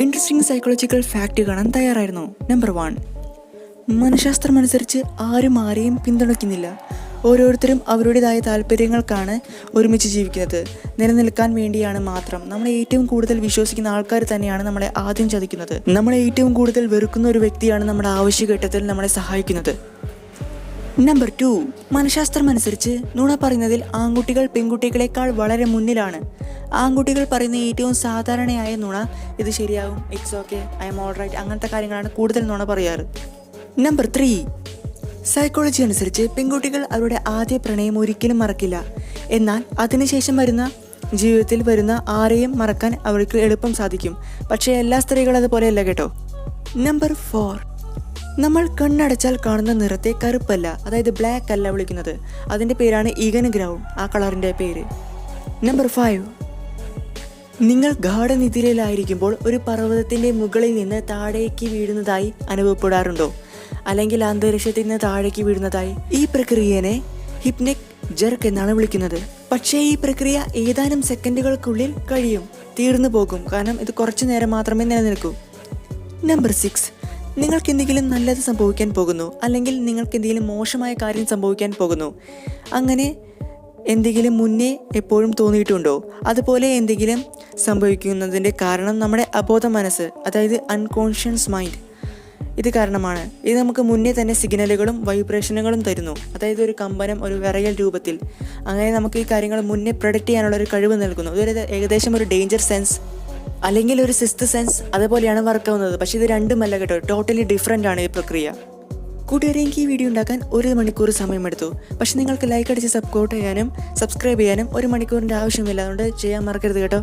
Interesting psychological fact കാണാൻ തയ്യാറായിരുന്നു. Number 1, മനഃശാസ്ത്രം അനുസരിച്ച് ആരും ആരെയും പിന്തുണയ്ക്കുന്നില്ല. ഓരോരുത്തരും അവരുടേതായ താല്പര്യങ്ങൾക്കാണ് ഒരുമിച്ച് ജീവിക്കുന്നത്. നിലനിൽക്കാൻ വേണ്ടിയാണ് മാത്രം. നമ്മളെ ഏറ്റവും കൂടുതൽ വിശ്വസിക്കുന്ന ആൾക്കാർ തന്നെയാണ് നമ്മളെ ആദ്യം ചതിക്കുന്നത്. നമ്മളെ ഏറ്റവും കൂടുതൽ വെറുക്കുന്ന ഒരു വ്യക്തിയാണ് നമ്മുടെ ആവശ്യഘട്ടത്തിൽ നമ്മളെ സഹായിക്കുന്നത്. നമ്പർ 2, മനഃശാസ്ത്രം അനുസരിച്ച് നുണ പറയുന്നതിൽ ആൺകുട്ടികൾ പെൺകുട്ടികളെക്കാൾ വളരെ മുന്നിലാണ്. ആൺകുട്ടികൾ പറയുന്ന ഏറ്റവും സാധാരണയായ നുണ ഇത് ശരിയാകും, it's okay, I'm all right, അങ്ങനത്തെ കാര്യങ്ങളാണ് കൂടുതൽ നുണ പറയാറ്. നമ്പർ 3, സൈക്കോളജി അനുസരിച്ച് പെൺകുട്ടികൾ അവരുടെ ആദ്യ പ്രണയം ഒരിക്കലും മറക്കില്ല. എന്നാൽ അതിനുശേഷം ജീവിതത്തിൽ വരുന്ന ആരെയും മറക്കാൻ അവർക്ക് എളുപ്പം സാധിക്കും. പക്ഷേ എല്ലാ സ്ത്രീകളും അതുപോലെയല്ല കേട്ടോ. നമ്പർ 4, നമ്മൾ കണ്ണടച്ചാൽ കാണുന്ന നിറത്തെ കറുപ്പല്ല, അതായത് ബ്ലാക്ക് അല്ല വിളിക്കുന്നത്. അതിൻ്റെ പേരാണ് ഈഗൻ ഗ്രൗണ്ട്, ആ കളറിൻ്റെ പേര്. നമ്പർ 5, നിങ്ങൾ ഗാഠനിദ്രയിലായിരിക്കുമ്പോൾ ഒരു പർവ്വതത്തിൻ്റെ മുകളിൽ നിന്ന് താഴേക്ക് വീഴുന്നതായി അനുഭവപ്പെടാറുണ്ടോ? അല്ലെങ്കിൽ അന്തരീക്ഷത്തിൽ നിന്ന് താഴേക്ക് വീഴുന്നതായി? ഈ പ്രക്രിയനെ ഹിപ്നിക് ജെർക്ക് എന്നാണ് വിളിക്കുന്നത്. പക്ഷേ ഈ പ്രക്രിയ ഏതാനും സെക്കൻഡുകൾക്കുള്ളിൽ കഴിയും, തീർന്നു പോകും. കാരണം ഇത് കുറച്ചു നേരം മാത്രമേ നിലനിൽക്കൂ. നമ്പർ 6, നിങ്ങൾക്ക് എന്തെങ്കിലും നല്ലത് സംഭവിക്കാൻ പോകുന്നു, അല്ലെങ്കിൽ നിങ്ങൾക്ക് എന്തെങ്കിലും മോശമായ കാര്യം സംഭവിക്കാൻ പോകുന്നു. അങ്ങനെ എന്തെങ്കിലും മുന്നേ എപ്പോഴും തോന്നിയിട്ടുണ്ടോ? അതുപോലെ എന്തെങ്കിലും സംഭവിക്കുന്നതിൻ്റെ കാരണം നമ്മുടെ അബോധ മനസ്സ്, അതായത് അൺകോൺഷ്യസ് മൈൻഡ്, ഇത് കാരണമാണ്. ഇത് നമുക്ക് മുന്നേ തന്നെ സിഗ്നലുകളും വൈബ്രേഷനുകളും തരുന്നു, അതായത് ഒരു കമ്പനം, ഒരു വിറയൽ രൂപത്തിൽ. അങ്ങനെ നമുക്ക് ഈ കാര്യങ്ങൾ മുന്നേ പ്രൊഡക്റ്റ് ചെയ്യാനുള്ള ഒരു കഴിവ് നൽകുന്നു. ഇതൊരു ഏകദേശം ഒരു ഡേഞ്ചർ സെൻസ് അല്ലെങ്കിൽ ഒരു സിക്സ്ത് സെൻസ് അതുപോലെയാണ് വർക്കാവുന്നത്. പക്ഷേ ഇത് രണ്ടുമല്ല കേട്ടോ, ടോട്ടലി ഡിഫറെൻ്റ് ആണ് ഈ പ്രക്രിയ. കൂട്ടുകാരെ, എനിക്ക് ഈ വീഡിയോ ഉണ്ടാക്കാൻ 1 മണിക്കൂർ സമയമെടുത്തു. പക്ഷെ നിങ്ങൾക്ക് ലൈക്ക് അടിച്ച് സപ്പോർട്ട് ചെയ്യാനും സബ്സ്ക്രൈബ് ചെയ്യാനും 1 മണിക്കൂറിൻ്റെ ആവശ്യമില്ല. അതുകൊണ്ട് ചെയ്യാൻ മറക്കരുത് കേട്ടോ.